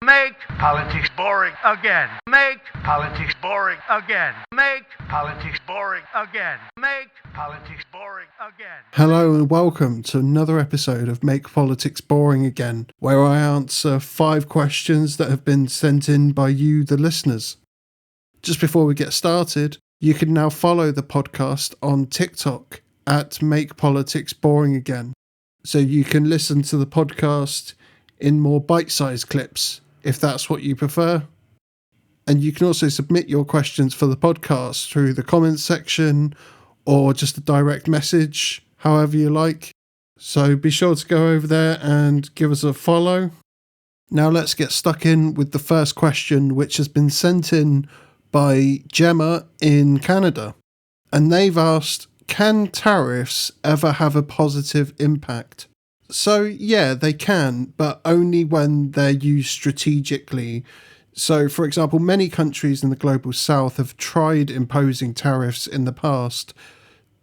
Make politics boring again. Make politics boring again. Make politics boring again. Make politics boring again. Hello and welcome to another episode of Make Politics Boring Again, where I answer 5 questions that have been sent in by you, the listeners. Just before we get started, you can now follow the podcast on TikTok at Make Politics Boring Again, so you can listen to the podcast in more bite-sized clips, if that's what you prefer. And you can also submit your questions for the podcast through the comments section or just a direct message, however you like. So be sure to go over there and give us a follow. Now let's get stuck in with the first question, which has been sent in by Gemma in Canada. And they've asked, can tariffs ever have a positive impact? So yeah, they can, but only when they're used strategically. So for example, many countries in the global south have tried imposing tariffs in the past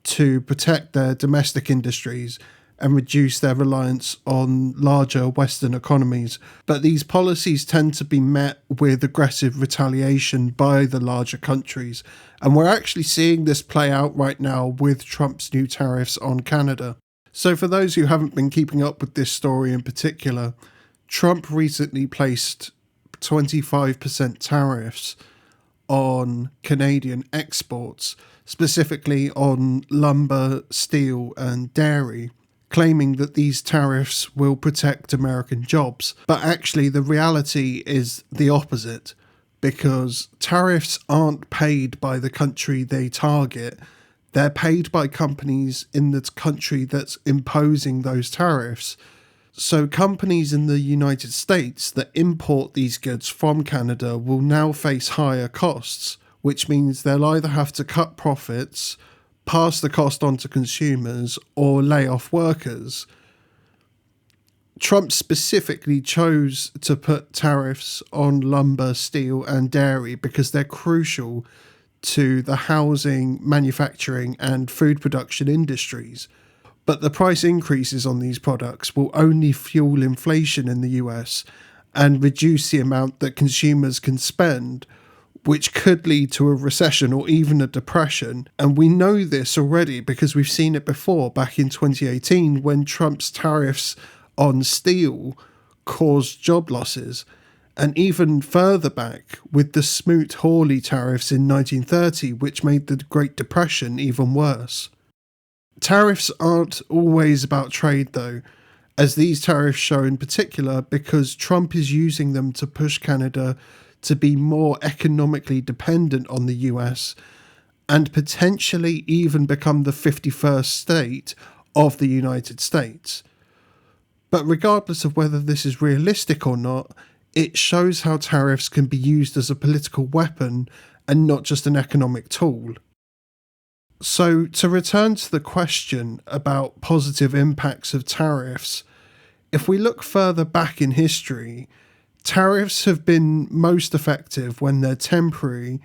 to protect their domestic industries and reduce their reliance on larger Western economies. But these policies tend to be met with aggressive retaliation by the larger countries. And we're actually seeing this play out right now with Trump's new tariffs on Canada. So for those who haven't been keeping up with this story in particular, Trump recently placed 25% tariffs on Canadian exports, specifically on lumber, steel and dairy, claiming that these tariffs will protect American jobs. But actually the reality is the opposite, because tariffs aren't paid by the country they target. They're paid by companies in the country that's imposing those tariffs. So companies in the United States that import these goods from Canada will now face higher costs, which means they'll either have to cut profits, pass the cost on to consumers, or lay off workers. Trump specifically chose to put tariffs on lumber, steel and dairy because they're crucial to the housing, manufacturing and food production industries. But the price increases on these products will only fuel inflation in the US and reduce the amount that consumers can spend, which could lead to a recession or even a depression. And we know this already because we've seen it before back in 2018 when Trump's tariffs on steel caused job losses. And even further back with the Smoot-Hawley tariffs in 1930, which made the Great Depression even worse. Tariffs aren't always about trade though, as these tariffs show in particular because Trump is using them to push Canada to be more economically dependent on the US and potentially even become the 51st state of the United States. But regardless of whether this is realistic or not, it shows how tariffs can be used as a political weapon and not just an economic tool. So to return to the question about positive impacts of tariffs, if we look further back in history, tariffs have been most effective when they're temporary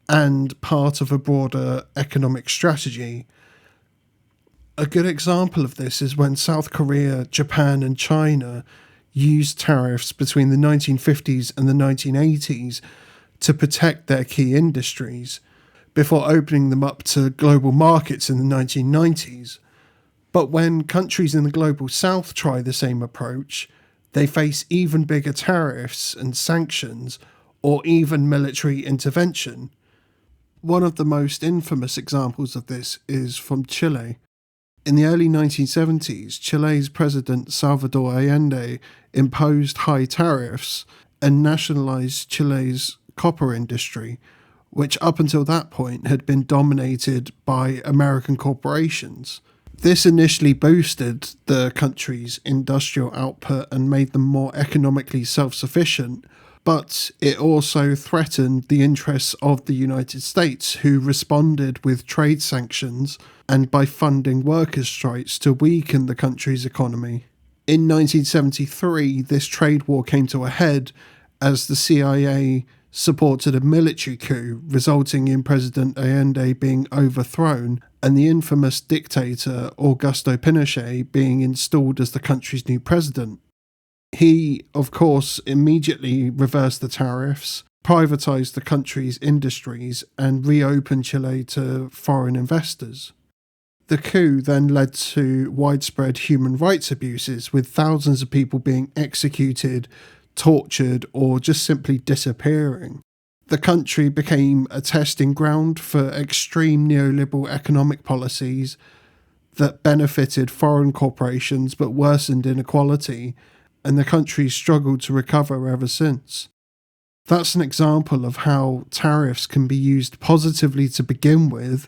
and part of a broader economic strategy. A good example of this is when South Korea, Japan and China used tariffs between the 1950s and the 1980s to protect their key industries, before opening them up to global markets in the 1990s. But when countries in the global south try the same approach, they face even bigger tariffs and sanctions, or even military intervention. One of the most infamous examples of this is from Chile. In the early 1970s, Chile's President Salvador Allende imposed high tariffs and nationalized Chile's copper industry, which up until that point had been dominated by American corporations. This initially boosted the country's industrial output and made them more economically self-sufficient, but it also threatened the interests of the United States, who responded with trade sanctions and by funding workers' strikes to weaken the country's economy. In 1973, this trade war came to a head as the CIA supported a military coup, resulting in President Allende being overthrown and the infamous dictator Augusto Pinochet being installed as the country's new president. He, of course, immediately reversed the tariffs, privatised the country's industries, and reopened Chile to foreign investors. The coup then led to widespread human rights abuses, with thousands of people being executed, tortured, or just simply disappearing. The country became a testing ground for extreme neoliberal economic policies that benefited foreign corporations but worsened inequality, and the country struggled to recover ever since. That's an example of how tariffs can be used positively to begin with,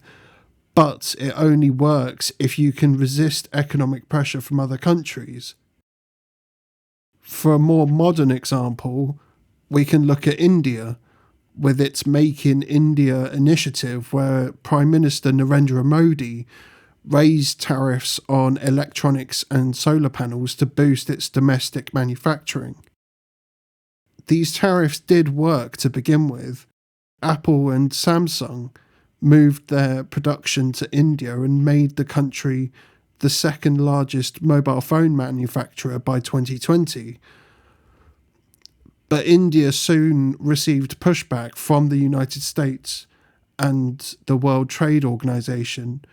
but it only works if you can resist economic pressure from other countries. For a more modern example, we can look at India, with its Make in India initiative, where Prime Minister Narendra Modi raised tariffs on electronics and solar panels to boost its domestic manufacturing. These tariffs did work to begin with. Apple and Samsung moved their production to India and made the country the second largest mobile phone manufacturer by 2020. But India soon received pushback from the United States and the World Trade Organization,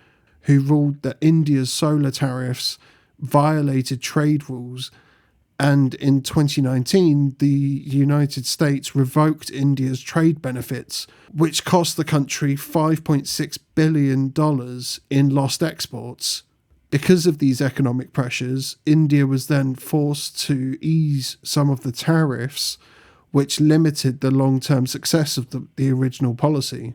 who ruled that India's solar tariffs violated trade rules, and in 2019 the United States revoked India's trade benefits, which cost the country $5.6 billion in lost exports. Because of these economic pressures, India was then forced to ease some of the tariffs, which limited the long-term success of the original policy.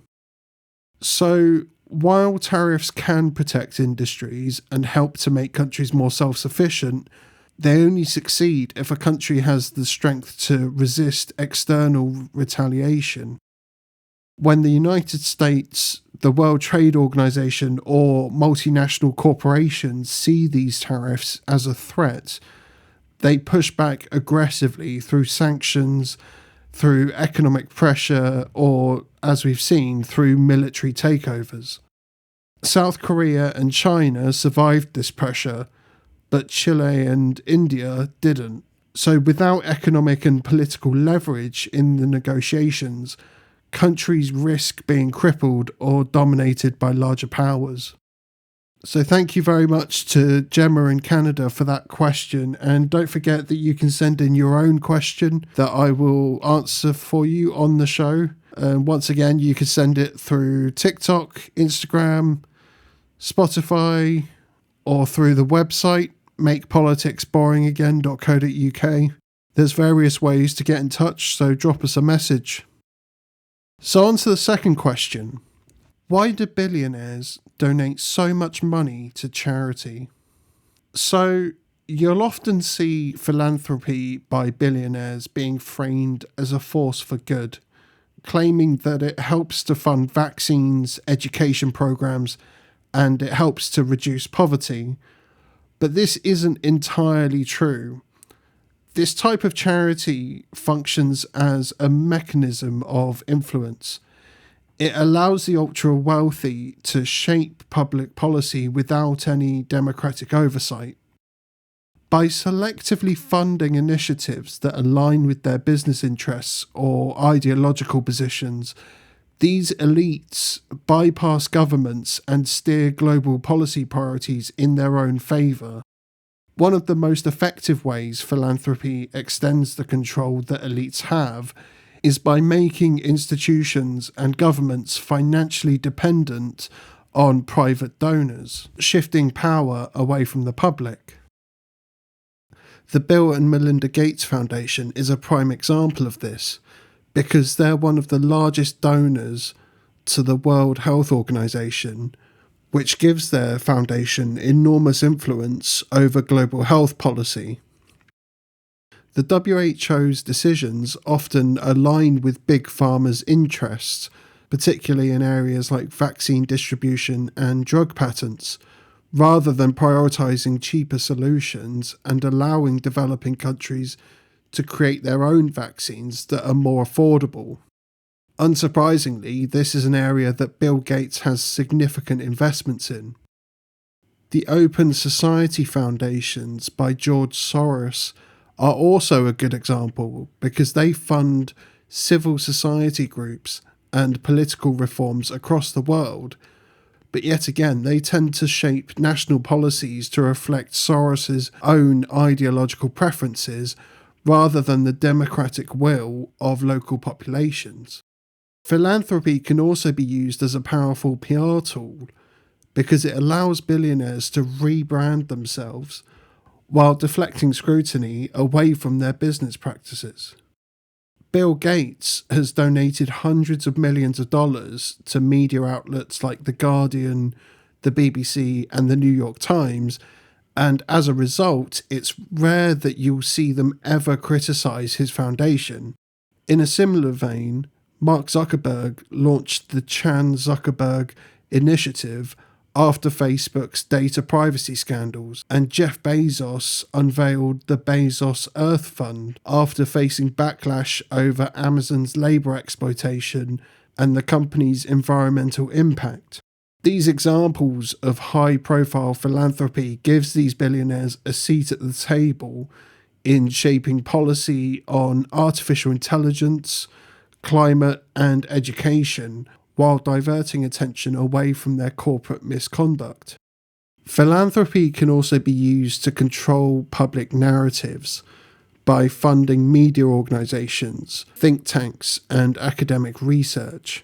So, while tariffs can protect industries and help to make countries more self-sufficient, they only succeed if a country has the strength to resist external retaliation. When the United States, the World Trade Organization, or multinational corporations see these tariffs as a threat, they push back aggressively through sanctions, through economic pressure, or, as we've seen, through military takeovers. South Korea and China survived this pressure, but Chile and India didn't. So without economic and political leverage in the negotiations, countries risk being crippled or dominated by larger powers. So thank you very much to Gemma in Canada for that question, and don't forget that you can send in your own question that I will answer for you on the show. And once again, you can send it through TikTok, Instagram, Spotify, or through the website makepoliticsboringagain.co.uk. There's various ways to get in touch, so drop us a message. So on to the second question. Why do billionaires donate so much money to charity? So you'll often see philanthropy by billionaires being framed as a force for good, claiming that it helps to fund vaccines, education programs, and it helps to reduce poverty. But this isn't entirely true. This type of charity functions as a mechanism of influence. It allows the ultra-wealthy to shape public policy without any democratic oversight. By selectively funding initiatives that align with their business interests or ideological positions, these elites bypass governments and steer global policy priorities in their own favour. One of the most effective ways philanthropy extends the control that elites have is by making institutions and governments financially dependent on private donors, shifting power away from the public. The Bill and Melinda Gates Foundation is a prime example of this, because they're one of the largest donors to the World Health Organization, which gives their foundation enormous influence over global health policy. The WHO's decisions often align with big pharma's interests, particularly in areas like vaccine distribution and drug patents, rather than prioritising cheaper solutions and allowing developing countries to create their own vaccines that are more affordable. Unsurprisingly, this is an area that Bill Gates has significant investments in. The Open Society Foundations by George Soros are also a good example because they fund civil society groups and political reforms across the world. But yet again, they tend to shape national policies to reflect Soros's own ideological preferences rather than the democratic will of local populations. Philanthropy can also be used as a powerful PR tool because it allows billionaires to rebrand themselves while deflecting scrutiny away from their business practices. Bill Gates has donated hundreds of millions of dollars to media outlets like The Guardian, the BBC, and the New York Times, and as a result, it's rare that you'll see them ever criticise his foundation. In a similar vein, Mark Zuckerberg launched the Chan Zuckerberg Initiative after Facebook's data privacy scandals, and Jeff Bezos unveiled the Bezos Earth Fund after facing backlash over Amazon's labour exploitation and the company's environmental impact. These examples of high-profile philanthropy gives these billionaires a seat at the table in shaping policy on artificial intelligence, climate and education, while diverting attention away from their corporate misconduct. Philanthropy can also be used to control public narratives by funding media organisations, think tanks, and academic research.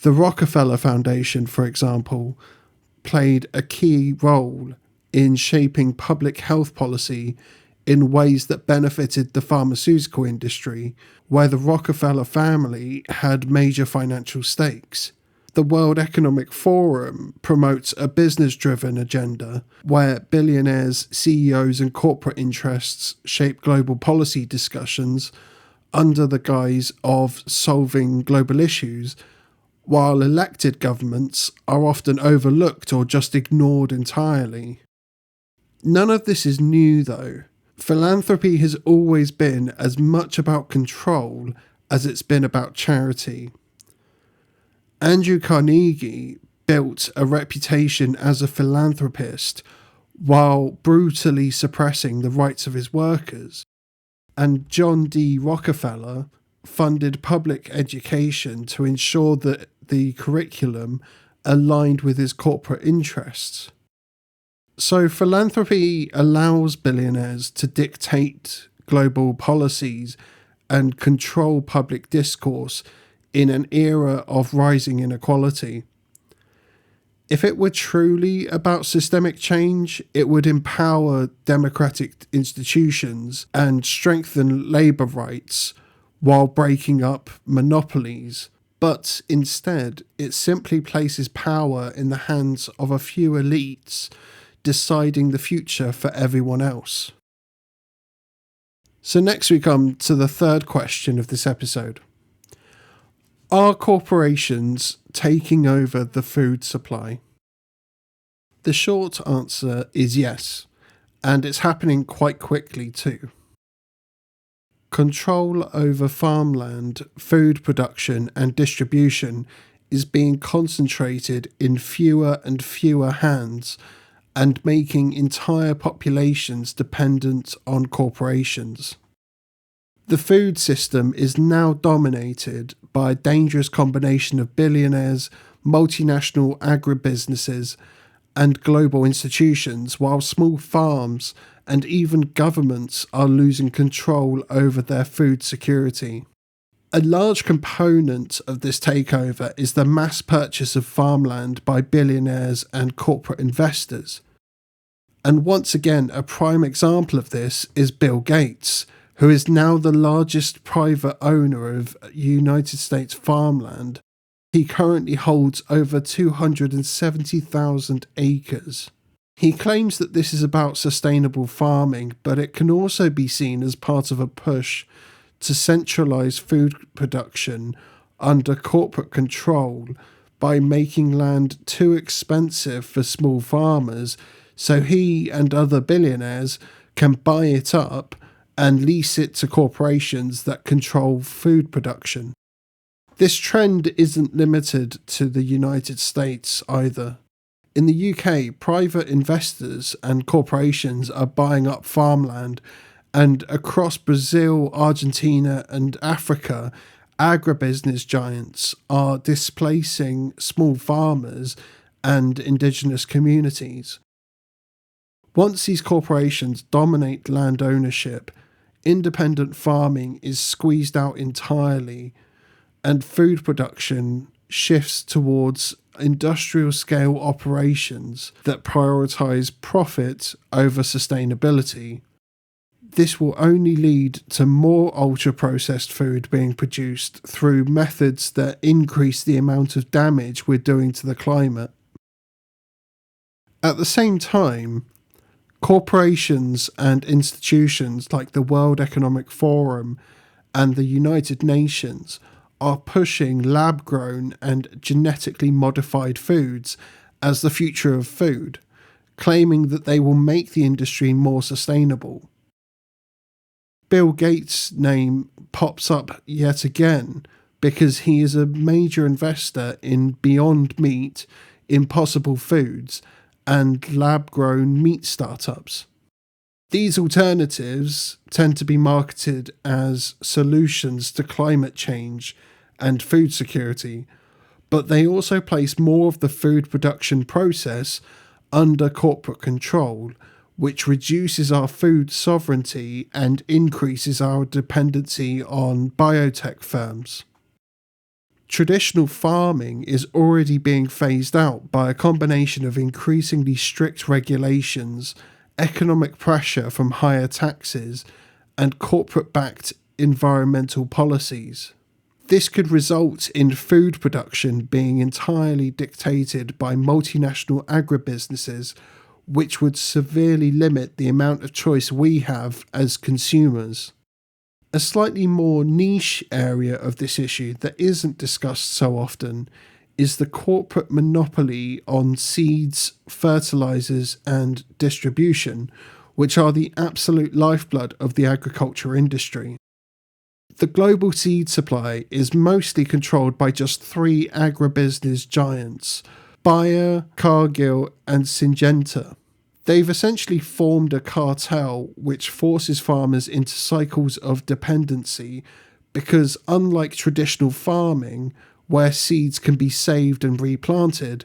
The Rockefeller Foundation, for example, played a key role in shaping public health policy in ways that benefited the pharmaceutical industry, where the Rockefeller family had major financial stakes. The World Economic Forum promotes a business-driven agenda where billionaires, CEOs and corporate interests shape global policy discussions under the guise of solving global issues, while elected governments are often overlooked or just ignored entirely. None of this is new, though. Philanthropy has always been as much about control as it's been about charity. Andrew Carnegie built a reputation as a philanthropist while brutally suppressing the rights of his workers, and John D. Rockefeller funded public education to ensure that the curriculum aligned with his corporate interests. So philanthropy allows billionaires to dictate global policies and control public discourse in an era of rising inequality. If it were truly about systemic change, it would empower democratic institutions and strengthen labour rights while breaking up monopolies. But instead, it simply places power in the hands of a few elites deciding the future for everyone else. So next we come to the third question of this episode. Are corporations taking over the food supply? The short answer is yes, and it's happening quite quickly too. Control over farmland, food production and distribution is being concentrated in fewer and fewer hands and making entire populations dependent on corporations. The food system is now dominated by a dangerous combination of billionaires, multinational agribusinesses, and global institutions, while small farms and even governments are losing control over their food security. A large component of this takeover is the mass purchase of farmland by billionaires and corporate investors. And once again, a prime example of this is Bill Gates, who is now the largest private owner of United States farmland. He currently holds over 270,000 acres. He claims that this is about sustainable farming, but it can also be seen as part of a push to centralise food production under corporate control by making land too expensive for small farmers, so he and other billionaires can buy it up and lease it to corporations that control food production. This trend isn't limited to the United States either. In the UK, private investors and corporations are buying up farmland And across Brazil, Argentina, and Africa, agribusiness giants are displacing small farmers and indigenous communities. Once these corporations dominate land ownership, independent farming is squeezed out entirely, and food production shifts towards industrial scale operations that prioritize profit over sustainability. This will only lead to more ultra-processed food being produced through methods that increase the amount of damage we're doing to the climate. At the same time, corporations and institutions like the World Economic Forum and the United Nations are pushing lab-grown and genetically modified foods as the future of food, claiming that they will make the industry more sustainable. Bill Gates' name pops up yet again because he is a major investor in Beyond Meat, Impossible Foods, and lab-grown meat startups. These alternatives tend to be marketed as solutions to climate change and food security, but they also place more of the food production process under corporate control, which reduces our food sovereignty and increases our dependency on biotech firms. Traditional farming is already being phased out by a combination of increasingly strict regulations, economic pressure from higher taxes, and corporate-backed environmental policies. This could result in food production being entirely dictated by multinational agribusinesses, which would severely limit the amount of choice we have as consumers. A slightly more niche area of this issue that isn't discussed so often is the corporate monopoly on seeds, fertilizers, and distribution, which are the absolute lifeblood of the agriculture industry. The global seed supply is mostly controlled by just 3 agribusiness giants, Bayer, Cargill, and Syngenta. They've essentially formed a cartel which forces farmers into cycles of dependency because, unlike traditional farming, where seeds can be saved and replanted,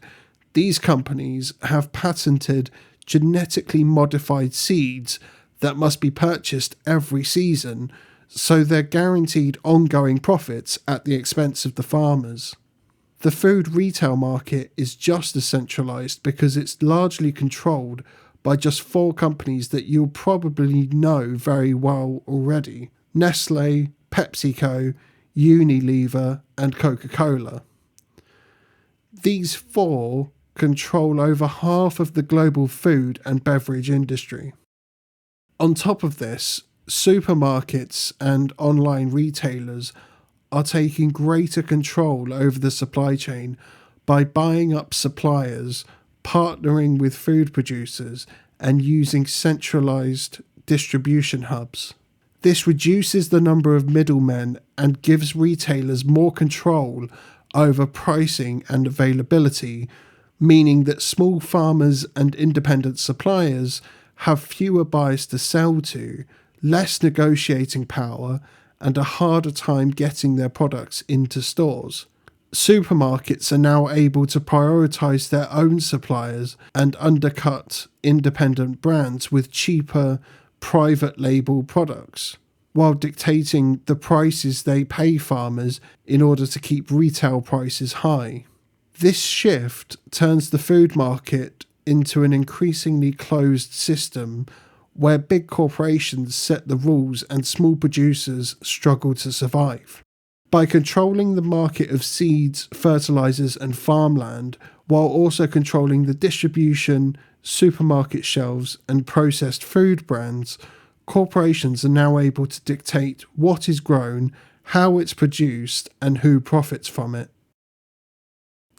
these companies have patented genetically modified seeds that must be purchased every season, so they're guaranteed ongoing profits at the expense of the farmers. The food retail market is just as centralised because it's largely controlled by just 4 companies that you'll probably know very well already: Nestle, PepsiCo, Unilever, and Coca-Cola. These 4 control over half of the global food and beverage industry. On top of this, supermarkets and online retailers are taking greater control over the supply chain by buying up suppliers, partnering with food producers, and using centralized distribution hubs. This reduces the number of middlemen and gives retailers more control over pricing and availability, meaning that small farmers and independent suppliers have fewer buyers to sell to, less negotiating power, and a harder time getting their products into stores. Supermarkets are now able to prioritise their own suppliers and undercut independent brands with cheaper private label products, while dictating the prices they pay farmers in order to keep retail prices high. This shift turns the food market into an increasingly closed system where big corporations set the rules and small producers struggle to survive. By controlling the market of seeds, fertilizers, and farmland, while also controlling the distribution, supermarket shelves, and processed food brands, corporations are now able to dictate what is grown, how it's produced, and who profits from it.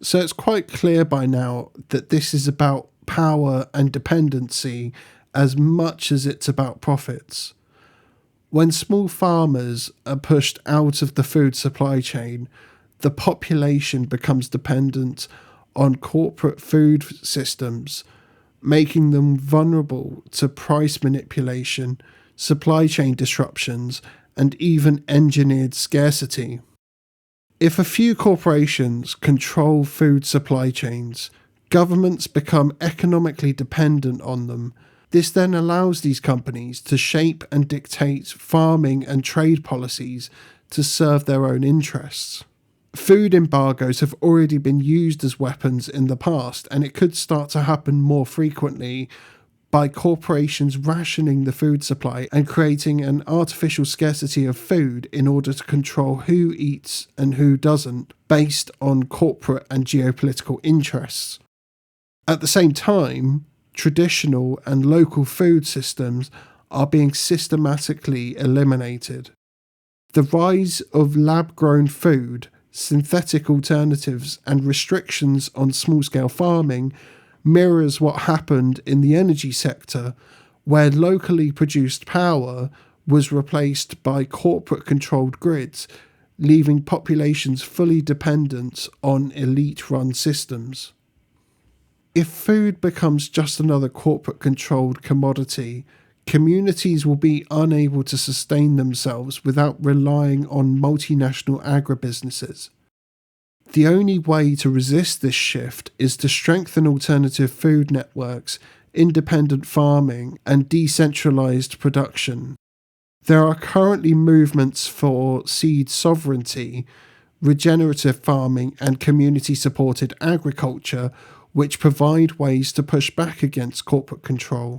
So it's quite clear by now that this is about power and dependency as much as it's about profits. When small farmers are pushed out of the food supply chain, the population becomes dependent on corporate food systems, making them vulnerable to price manipulation, supply chain disruptions, and even engineered scarcity. If a few corporations control food supply chains, governments become economically dependent on them. This then allows these companies to shape and dictate farming and trade policies to serve their own interests. Food embargoes have already been used as weapons in the past, and it could start to happen more frequently by corporations rationing the food supply and creating an artificial scarcity of food in order to control who eats and who doesn't, based on corporate and geopolitical interests. At the same time, traditional and local food systems are being systematically eliminated. The rise of lab-grown food, synthetic alternatives, and restrictions on small-scale farming mirrors what happened in the energy sector, where locally produced power was replaced by corporate-controlled grids, leaving populations fully dependent on elite-run systems. If food becomes just another corporate-controlled commodity, communities will be unable to sustain themselves without relying on multinational agribusinesses. The only way to resist this shift is to strengthen alternative food networks, independent farming, and decentralized production. There are currently movements for seed sovereignty, regenerative farming, and community-supported agriculture, which provide ways to push back against corporate control.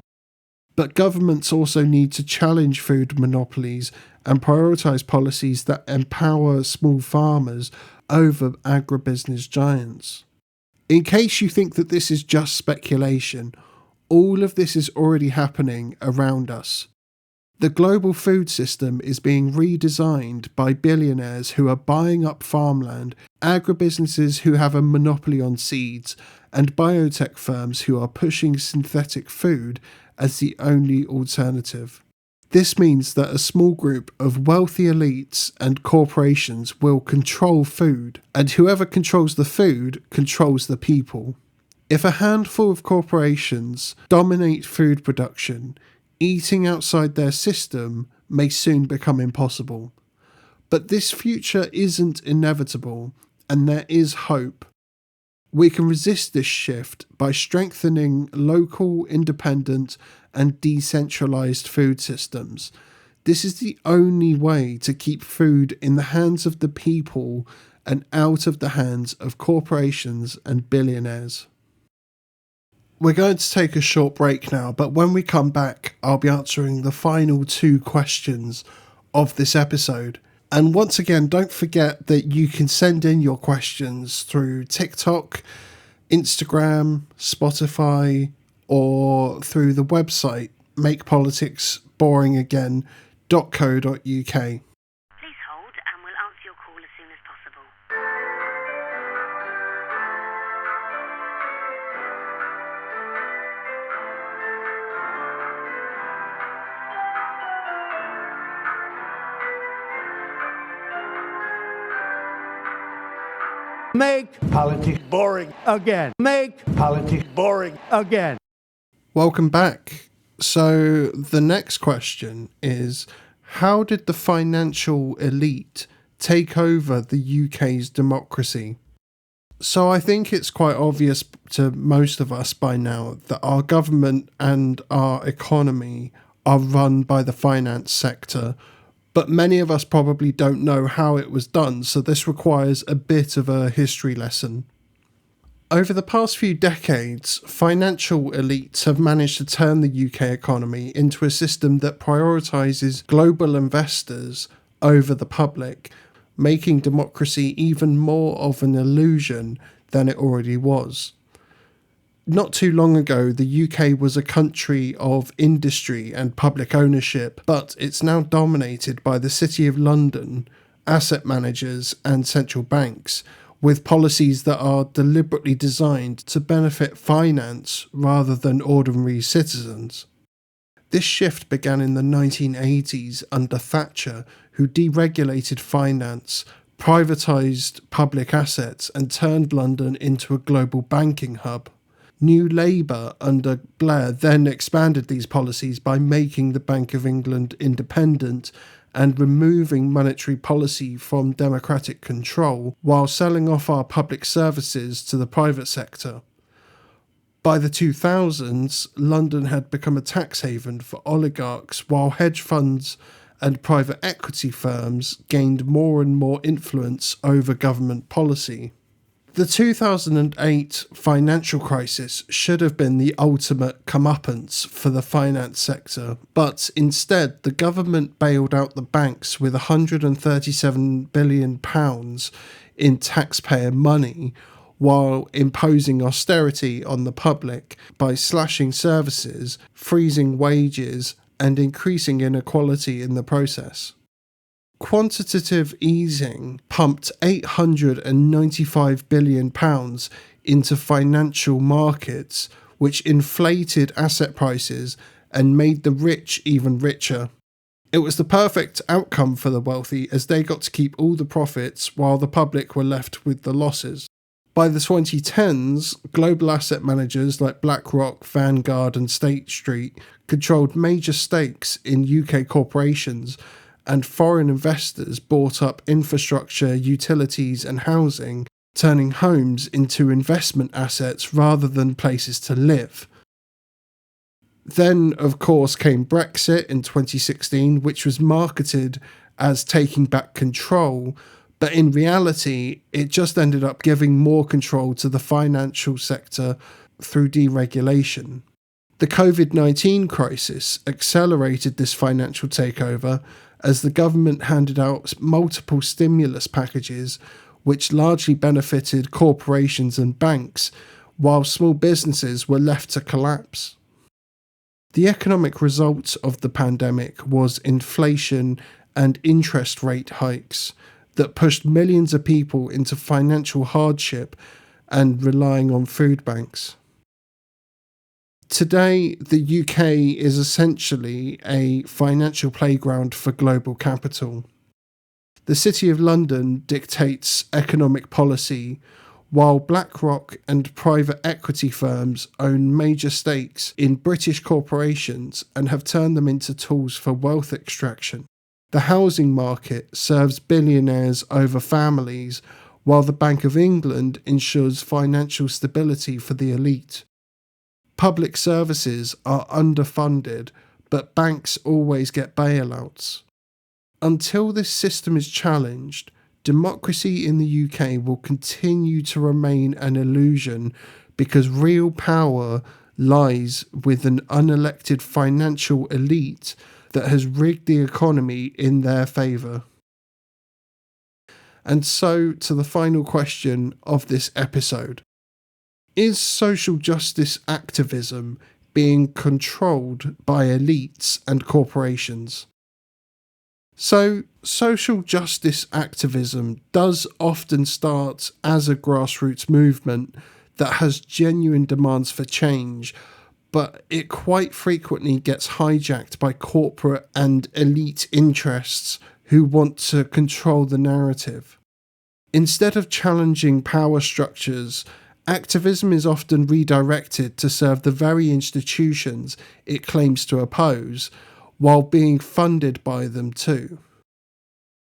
But governments also need to challenge food monopolies and prioritise policies that empower small farmers over agribusiness giants. In case you think that this is just speculation, all of this is already happening around us. The global food system is being redesigned by billionaires who are buying up farmland, agribusinesses who have a monopoly on seeds, and biotech firms who are pushing synthetic food as the only alternative. This means that a small group of wealthy elites and corporations will control food, and whoever controls the food controls the people. If a handful of corporations dominate food production, eating outside their system may soon become impossible. But this future isn't inevitable, and there is hope. We can resist this shift by strengthening local, independent, and decentralized food systems. This is the only way to keep food in the hands of the people and out of the hands of corporations and billionaires. We're going to take a short break now, but when we come back, I'll be answering the final 2 questions of this episode. And once again, don't forget that you can send in your questions through TikTok, Instagram, Spotify, or through the website makepoliticsboringagain.co.uk. Please hold and we'll answer your call as soon as possible. Make politics boring again. Make politics boring again. Welcome back. So the next question is, how did the financial elite take over the UK's democracy? So I think it's quite obvious to most of us by now that our government and our economy are run by the finance sector, but many of us probably don't know how it was done, so this requires a bit of a history lesson. Over the past few decades, financial elites have managed to turn the UK economy into a system that prioritises global investors over the public, making democracy even more of an illusion than it already was. Not too long ago, the UK was a country of industry and public ownership, but it's now dominated by the City of London, asset managers and central banks, with policies that are deliberately designed to benefit finance rather than ordinary citizens. This shift began in the 1980s under Thatcher, who deregulated finance, privatised public assets and turned London into a global banking hub. New Labour under Blair then expanded these policies by making the Bank of England independent and removing monetary policy from democratic control while selling off our public services to the private sector. By the 2000s, London had become a tax haven for oligarchs, while hedge funds and private equity firms gained more and more influence over government policy. The 2008 financial crisis should have been the ultimate comeuppance for the finance sector, but instead the government bailed out the banks with £137 billion in taxpayer money, while imposing austerity on the public by slashing services, freezing wages, and increasing inequality in the process. Quantitative easing pumped £895 billion into financial markets, which inflated asset prices and made the rich even richer. It was the perfect outcome for the wealthy, as they got to keep all the profits while the public were left with the losses. By the 2010s, global asset managers like BlackRock, Vanguard and State Street controlled major stakes in UK corporations, and foreign investors bought up infrastructure, utilities and housing, turning homes into investment assets rather than places to live. Then, of course, came Brexit in 2016, which was marketed as taking back control, but in reality, it just ended up giving more control to the financial sector through deregulation. The COVID-19 crisis accelerated this financial takeover as the government handed out multiple stimulus packages which largely benefited corporations and banks, while small businesses were left to collapse. The economic result of the pandemic was inflation and interest rate hikes that pushed millions of people into financial hardship and relying on food banks. Today, the UK is essentially a financial playground for global capital. The City of London dictates economic policy, while BlackRock and private equity firms own major stakes in British corporations and have turned them into tools for wealth extraction. The housing market serves billionaires over families, while the Bank of England ensures financial stability for the elite. Public services are underfunded, but banks always get bailouts. Until this system is challenged, democracy in the UK will continue to remain an illusion, because real power lies with an unelected financial elite that has rigged the economy in their favour. And so to the final question of this episode. Is social justice activism being controlled by elites and corporations? So, social justice activism does often start as a grassroots movement that has genuine demands for change, but it quite frequently gets hijacked by corporate and elite interests who want to control the narrative. Instead of challenging power structures, activism is often redirected to serve the very institutions it claims to oppose, while being funded by them too.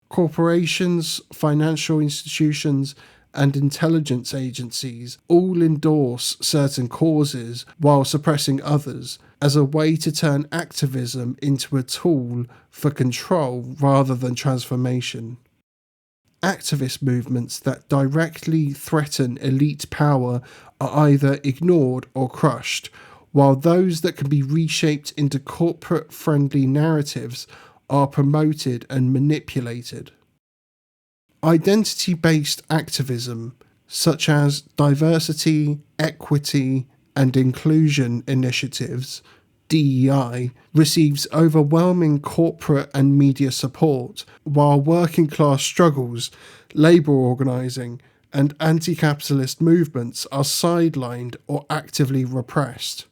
Corporations, financial institutions, and intelligence agencies all endorse certain causes while suppressing others, as a way to turn activism into a tool for control rather than transformation. Activist movements that directly threaten elite power are either ignored or crushed, while those that can be reshaped into corporate-friendly narratives are promoted and manipulated. Identity-based activism, such as diversity, equity, and inclusion initiatives, DEI, receives overwhelming corporate and media support, while working class struggles, labour organising, and anti-capitalist movements are sidelined or actively repressed.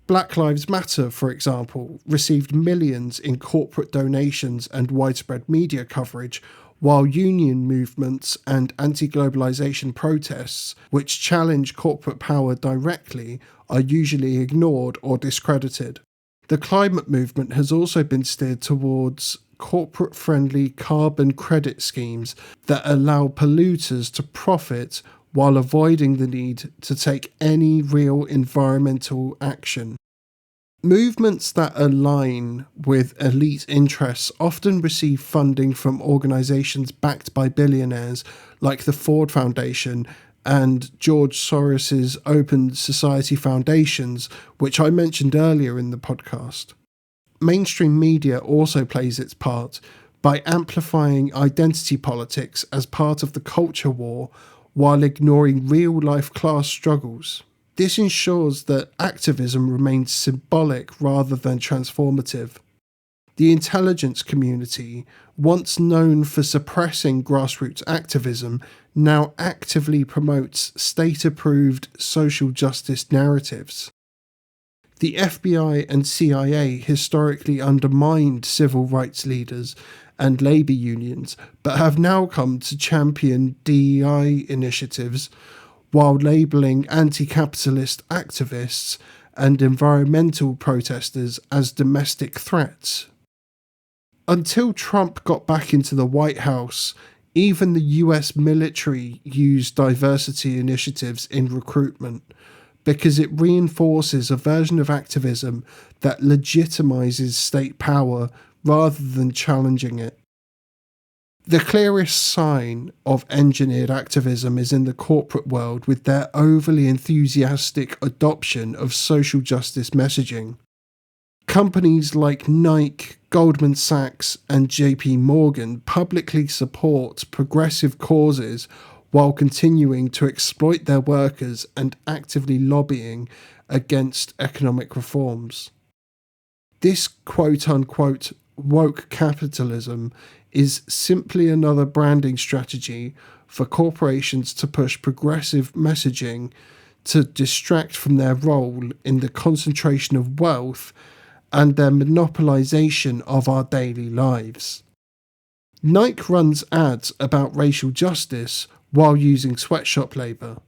Black Lives Matter, for example, received millions in corporate donations and widespread media coverage, while union movements and anti-globalization protests, which challenge corporate power directly, are usually ignored or discredited. The climate movement has also been steered towards corporate-friendly carbon credit schemes that allow polluters to profit while avoiding the need to take any real environmental action. Movements that align with elite interests often receive funding from organisations backed by billionaires like the Ford Foundation and George Soros's Open Society Foundations, which I mentioned earlier in the podcast. Mainstream media also plays its part by amplifying identity politics as part of the culture war while ignoring real-life class struggles. This ensures that activism remains symbolic rather than transformative. The intelligence community, once known for suppressing grassroots activism, now actively promotes state-approved social justice narratives. The FBI and CIA historically undermined civil rights leaders and labour unions, but have now come to champion DEI initiatives while labelling anti-capitalist activists and environmental protesters as domestic threats. Until Trump got back into the White House, even the US military used diversity initiatives in recruitment because it reinforces a version of activism that legitimizes state power rather than challenging it. The clearest sign of engineered activism is in the corporate world with their overly enthusiastic adoption of social justice messaging. Companies like Nike, Goldman Sachs, and JP Morgan publicly support progressive causes while continuing to exploit their workers and actively lobbying against economic reforms. This quote-unquote woke capitalism is simply another branding strategy for corporations to push progressive messaging to distract from their role in the concentration of wealth and their monopolization of our daily lives. Nike runs ads about racial justice while using sweatshop labour.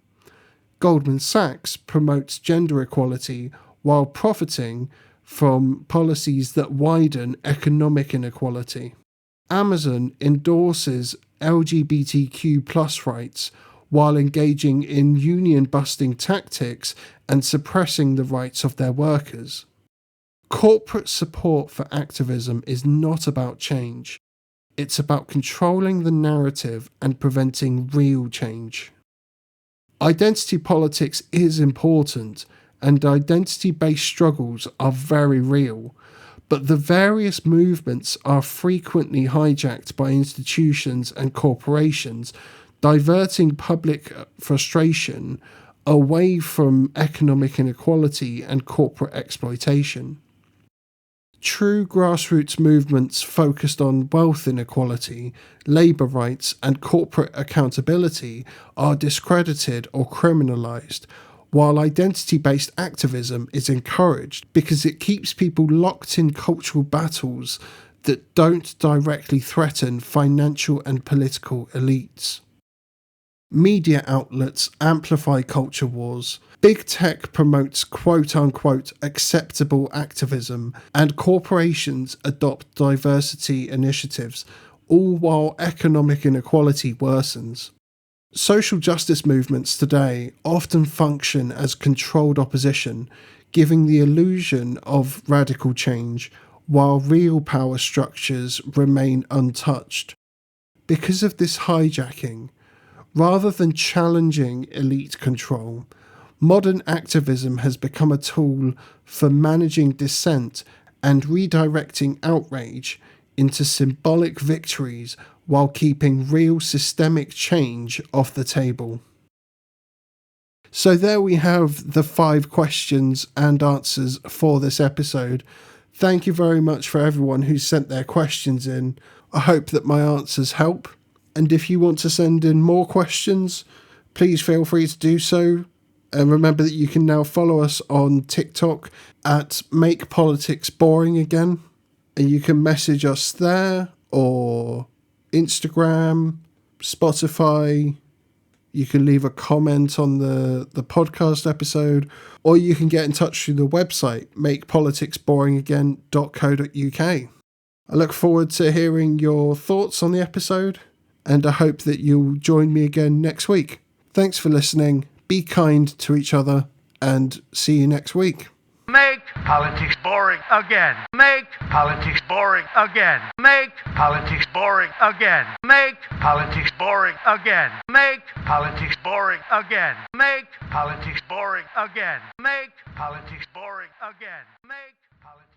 Goldman Sachs promotes gender equality while profiting from policies that widen economic inequality. Amazon endorses LGBTQ+ rights while engaging in union-busting tactics and suppressing the rights of their workers. Corporate support for activism is not about change. It's about controlling the narrative and preventing real change. Identity politics is important, and identity-based struggles are very real, but the various movements are frequently hijacked by institutions and corporations, diverting public frustration away from economic inequality and corporate exploitation. True grassroots movements focused on wealth inequality, labour rights, and corporate accountability are discredited or criminalised, while identity-based activism is encouraged because it keeps people locked in cultural battles that don't directly threaten financial and political elites. Media outlets amplify culture wars. Big tech promotes quote-unquote acceptable activism, and corporations adopt diversity initiatives, all while economic inequality worsens. Social justice movements today often function as controlled opposition, giving the illusion of radical change, while real power structures remain untouched. Because of this hijacking, rather than challenging elite control, modern activism has become a tool for managing dissent and redirecting outrage into symbolic victories while keeping real systemic change off the table. So there we have the 5 questions and answers for this episode. Thank you very much for everyone who sent their questions in. I hope that my answers help. And if you want to send in more questions, please feel free to do so. And remember that you can now follow us on TikTok at Make Politics Boring Again. And you can message us there, or Instagram, Spotify. You can leave a comment on the podcast episode, or you can get in touch through the website, makepoliticsboringagain.co.uk. I look forward to hearing your thoughts on the episode, and I hope that you'll join me again next week. Thanks for listening, be kind to each other, and see you next week. Make politics boring again. Make politics boring again. Make politics boring again. Make politics boring again. Make politics boring again. Make politics boring again. Make politics boring again. Make politics